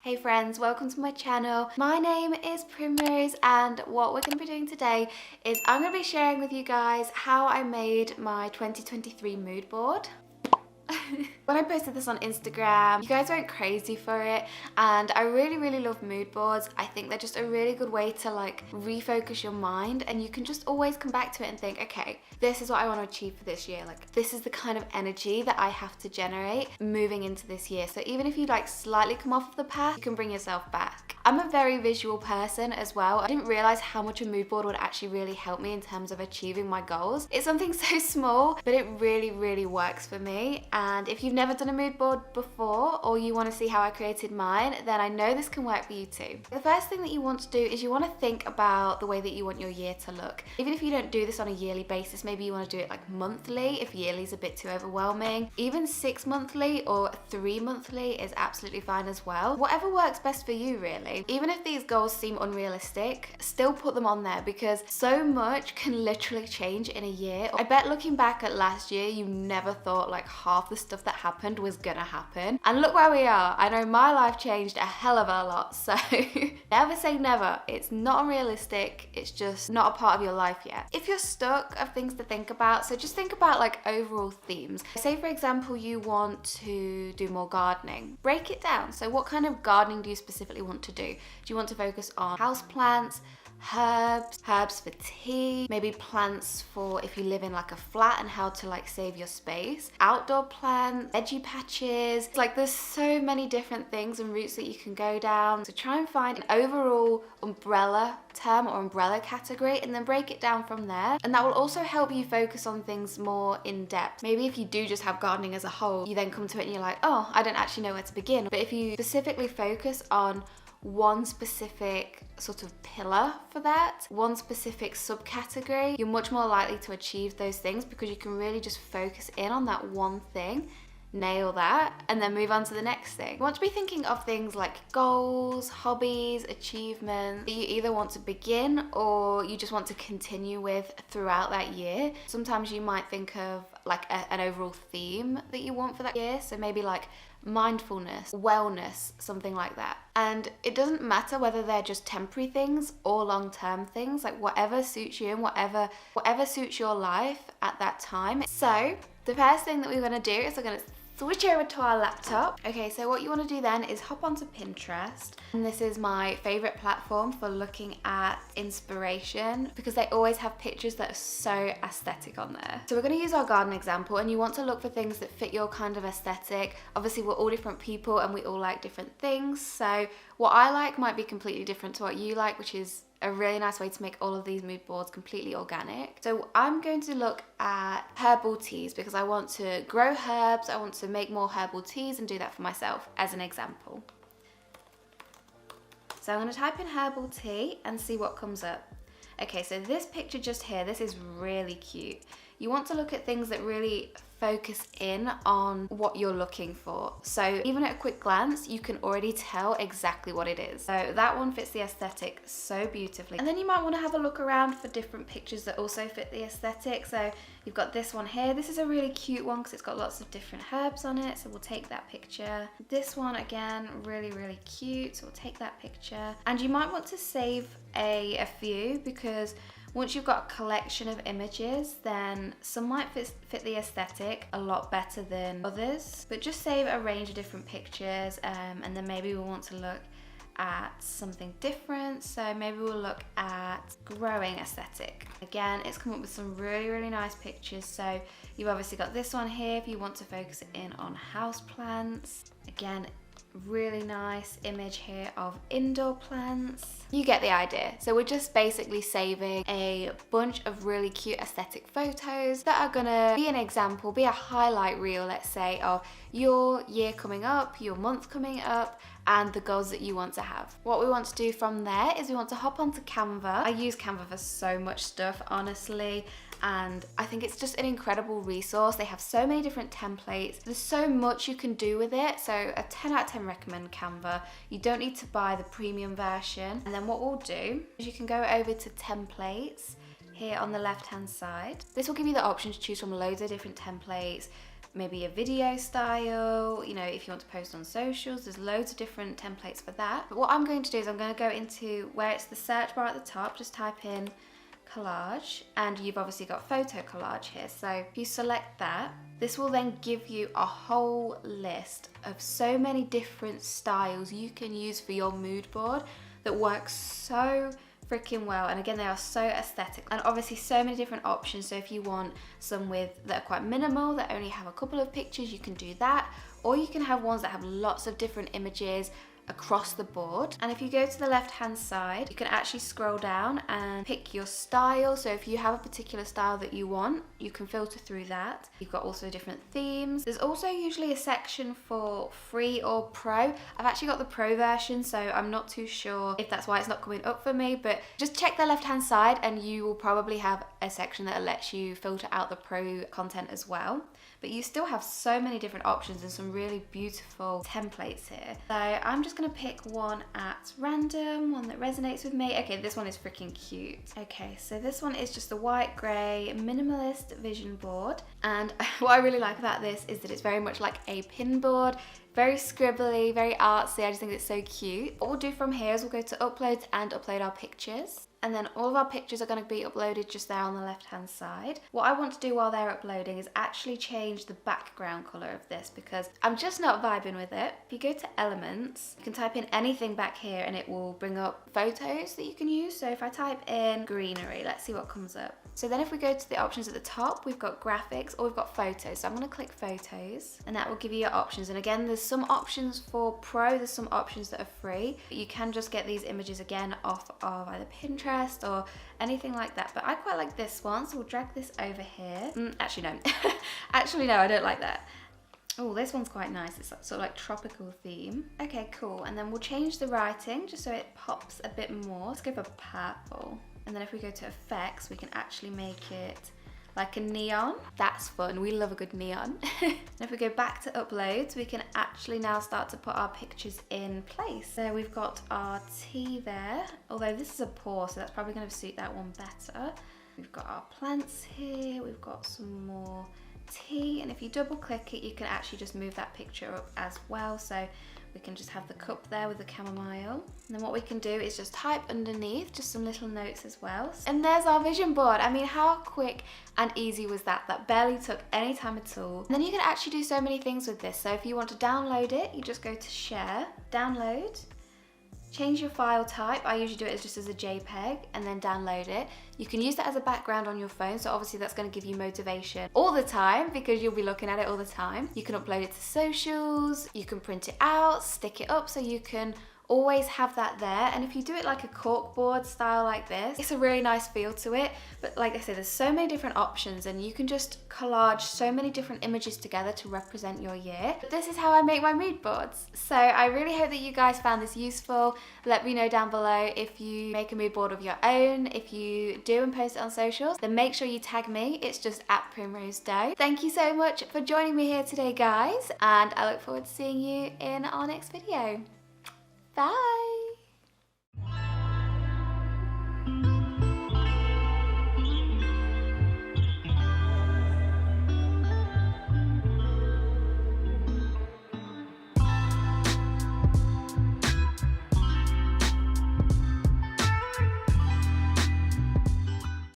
Hey friends, welcome to my channel. My name is Primrose and what we're going to be doing today is I'm going to be sharing with you guys how I made my 2023 mood board. When I posted this on Instagram, you guys went crazy for it, and I really love mood boards. I think they're just a really good way to like refocus your mind, and you can just always come back to it and think, okay, this is what I want to achieve for this year. Like, this is the kind of energy that I have to generate moving into this year. So even if you like slightly come off of the path, you can bring yourself back. I'm a very visual person as well. I didn't realize how much a mood board would actually really help me in terms of achieving my goals. It's something so small, but it really works for me. And if you've never done a mood board before, or you want to see how I created mine, then I know this can work for you too. The first thing that you want to do is you want to think about the way that you want your year to look. Even if you don't do this on a yearly basis, maybe you want to do it like monthly if yearly is a bit too overwhelming. Even 6 monthly or 3 monthly is absolutely fine as well. Whatever works best for you, really. Even if these goals seem unrealistic, still put them on there because so much can literally change in a year. I bet looking back at last year, you never thought like half the stuff that happened was gonna happen. And look where we are. I know my life changed a hell of a lot, so never say never. It's not unrealistic, it's just not a part of your life yet. If you're stuck of things to think about, so just think about like overall themes. Say for example, you want to do more gardening. Break it down. So what kind of gardening do you specifically want to do? Do you want to focus on houseplants, herbs for tea, maybe plants for if you live in like a flat and how to like save your space, outdoor plants, veggie patches. Like there's so many different things and routes that you can go down. So try and find an overall umbrella term or umbrella category and then break it down from there. And that will also help you focus on things more in depth. Maybe if you do just have gardening as a whole, you then come to it and you're like, oh, I don't actually know where to begin. But if you specifically focus on one specific sort of pillar for that, one specific subcategory, you're much more likely to achieve those things because you can really just focus in on that one thing, nail that, and then move on to the next thing. You want to be thinking of things like goals, hobbies, achievements that you either want to begin or you just want to continue with throughout that year. Sometimes you might think of like an overall theme that you want for that year. So maybe like mindfulness, wellness, something like that. And it doesn't matter whether they're just temporary things or long-term things, like whatever suits you and whatever suits your life at that time. So the first thing that we're going to do is we're going to switch over to our laptop. Okay, so what you want to do then is hop onto Pinterest. And this is my favorite platform for looking at inspiration because they always have pictures that are so aesthetic on there. So we're going to use our garden example, and you want to look for things that fit your kind of aesthetic. Obviously, we're all different people and we all like different things. So what I like might be completely different to what you like, which is a really nice way to make all of these mood boards completely organic. So I'm going to look at herbal teas because I want to grow herbs, I want to make more herbal teas and do that for myself as an example. So I'm going to type in herbal tea and see what comes up. Okay, so this picture just here, this is really cute. You want to look at things that really focus in on what you're looking for. So even at a quick glance, you can already tell exactly what it is. So that one fits the aesthetic so beautifully. And then you might want to have a look around for different pictures that also fit the aesthetic. So you've got this one here. This is a really cute one because it's got lots of different herbs on it. So we'll take that picture. This one again, really cute. So we'll take that picture. And you might want to save a few because once you've got a collection of images, then some might fit the aesthetic a lot better than others. But just save a range of different pictures, and then maybe we'll want to look at something different. So maybe we'll look at growing aesthetic. Again, it's come up with some really nice pictures. So you've obviously got this one here if you want to focus in on houseplants. Again, really nice image here of indoor plants. You get the idea. So we're just basically saving a bunch of really cute aesthetic photos that are gonna be an example, be a highlight reel, let's say, of your year coming up, your month coming up, and the goals that you want to have. What we want to do from there is we want to hop onto Canva. I use Canva for so much stuff, honestly, and I think it's just an incredible resource. They have so many different templates. There's so much you can do with it. So a 10 out of 10 recommend Canva. You don't need to buy the premium version. And then what we'll do is you can go over to templates here on the left hand side. This will give you the option to choose from loads of different templates, maybe a video style, you know, if you want to post on socials, there's loads of different templates for that. But what I'm going to do is I'm going to go into where it's the search bar at the top, just type in collage, and you've obviously got photo collage here. So if you select that, this will then give you a whole list of so many different styles you can use for your mood board that works so freaking well. And again, they are so aesthetic, and obviously so many different options. So if you want some that are quite minimal, that only have a couple of pictures, you can do that, or you can have ones that have lots of different images across the board. And if you go to the left hand side, you can actually scroll down and pick your style. So if you have a particular style that you want, you can filter through that. You've got also different themes. There's also usually a section for free or pro. I've actually got the pro version, so I'm not too sure if that's why it's not coming up for me, but just check the left hand side and you will probably have a section that lets you filter out the pro content as well. But you still have so many different options and some really beautiful templates here. So I'm just gonna pick one at random, one that resonates with me. Okay, this one is freaking cute. Okay, so this one is just a white grey minimalist vision board. And what I really like about this is that it's very much like a pin board, very scribbly, very artsy. I just think it's so cute. What we'll do from here is we'll go to uploads and upload our pictures. And then all of our pictures are going to be uploaded just there on the left hand side. What I want to do while they're uploading is actually change the background colour of this because I'm just not vibing with it. If you go to elements, you can type in anything back here and it will bring up photos that you can use. So if I type in greenery, let's see what comes up. So then if we go to the options at the top, we've got graphics or we've got photos. So I'm going to click photos and that will give you your options. And again, there's some options for pro, there's some options that are free. But you can just get these images again off of either Pinterest or anything like that. But I quite like this one, so we'll drag this over here. Actually no, actually no, I don't like that. Oh, this one's quite nice. It's sort of like tropical theme. Okay, cool. And then we'll change the writing just so it pops a bit more. Let's go for purple. And then if we go to effects, we can actually make it like a neon. That's fun, we love a good neon. And if we go back to uploads, we can actually now start to put our pictures in place. So we've got our tea there, although this is a pour, so that's probably gonna suit that one better. We've got our plants here, we've got some more tea, and if you double click it, you can actually just move that picture up as well. So we can just have the cup there with the chamomile. And then what we can do is just type underneath just some little notes as well. And there's our vision board. I mean, how quick and easy was that? That barely took any time at all. And then you can actually do so many things with this. So if you want to download it, you just go to share, download, change your file type. I usually do it just as a JPEG and then download it. You can use that as a background on your phone, so obviously that's going to give you motivation all the time because you'll be looking at it all the time. You can upload it to socials, you can print it out, stick it up so you can always have that there. And if you do it like a corkboard style like this, it's a really nice feel to it. But like I said, there's so many different options and you can just collage so many different images together to represent your year. But this is how I make my mood boards. So I really hope that you guys found this useful. Let me know down below if you make a mood board of your own. If you do and post it on socials, then make sure you tag me. It's just at PrimroseDoe. Thank you so much for joining me here today, guys, and I look forward to seeing you in our next video. Bye!